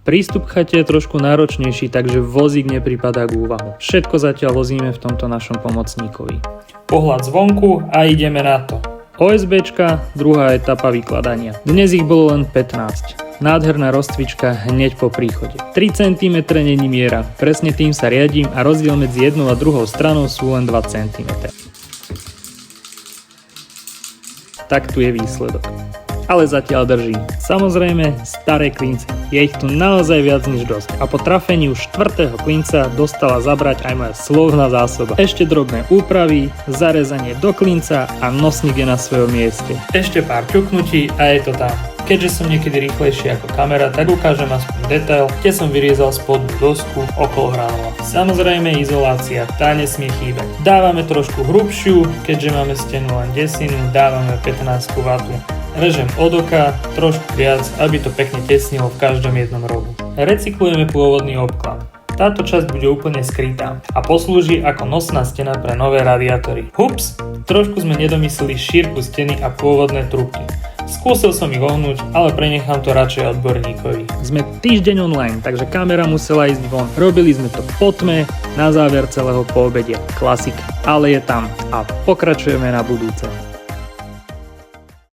Prístup k chate je trošku náročnejší, takže vozík nepripadá k úvahu. Všetko zatiaľ vozíme v tomto našom pomocníkovi. Pohľad zvonku a ideme na to. OSBčka, druhá etapa vykladania. Dnes ich bolo len 15. Nádherná rozcvička hneď po príchode. 3 cm není miera, presne tým sa riadím a rozdiel medzi jednou a druhou stranou sú len 2 cm. Tak tu je výsledok. Ale zatiaľ drží. Samozrejme, staré klince. Je ich tu naozaj viac než dosť. A po trafení už 4. klinca dostala zabrať aj moja slovná zásoba. Ešte drobné úpravy, zarezanie do klinca a nosník je na svojom mieste. Ešte pár ťuknutí a je to tam. Keďže som niekedy rýchlejší ako kamera, tak ukážem aspoň detail, kde som vyriezal spodnú dosku okolo hranula. Samozrejme izolácia, tá nesmie chýbať. Dávame trošku hrubšiu, keďže máme stenu len desinu, dávame 15 W. Režem od oka, trošku viac, aby to pekne tesnilo v každom jednom rohu. Recyklujeme pôvodný obklad. Táto časť bude úplne skrytá a poslúži ako nosná stena pre nové radiátory. Hups, trošku sme nedomysleli šírku steny a pôvodné trubky. Skúsil som ich ohnúť, ale prenechám to radšej odborníkovi. Sme týždeň online, takže kamera musela ísť von. Robili sme to po tme, na záver celého poobedia. Klasika, ale je tam a pokračujeme na budúce.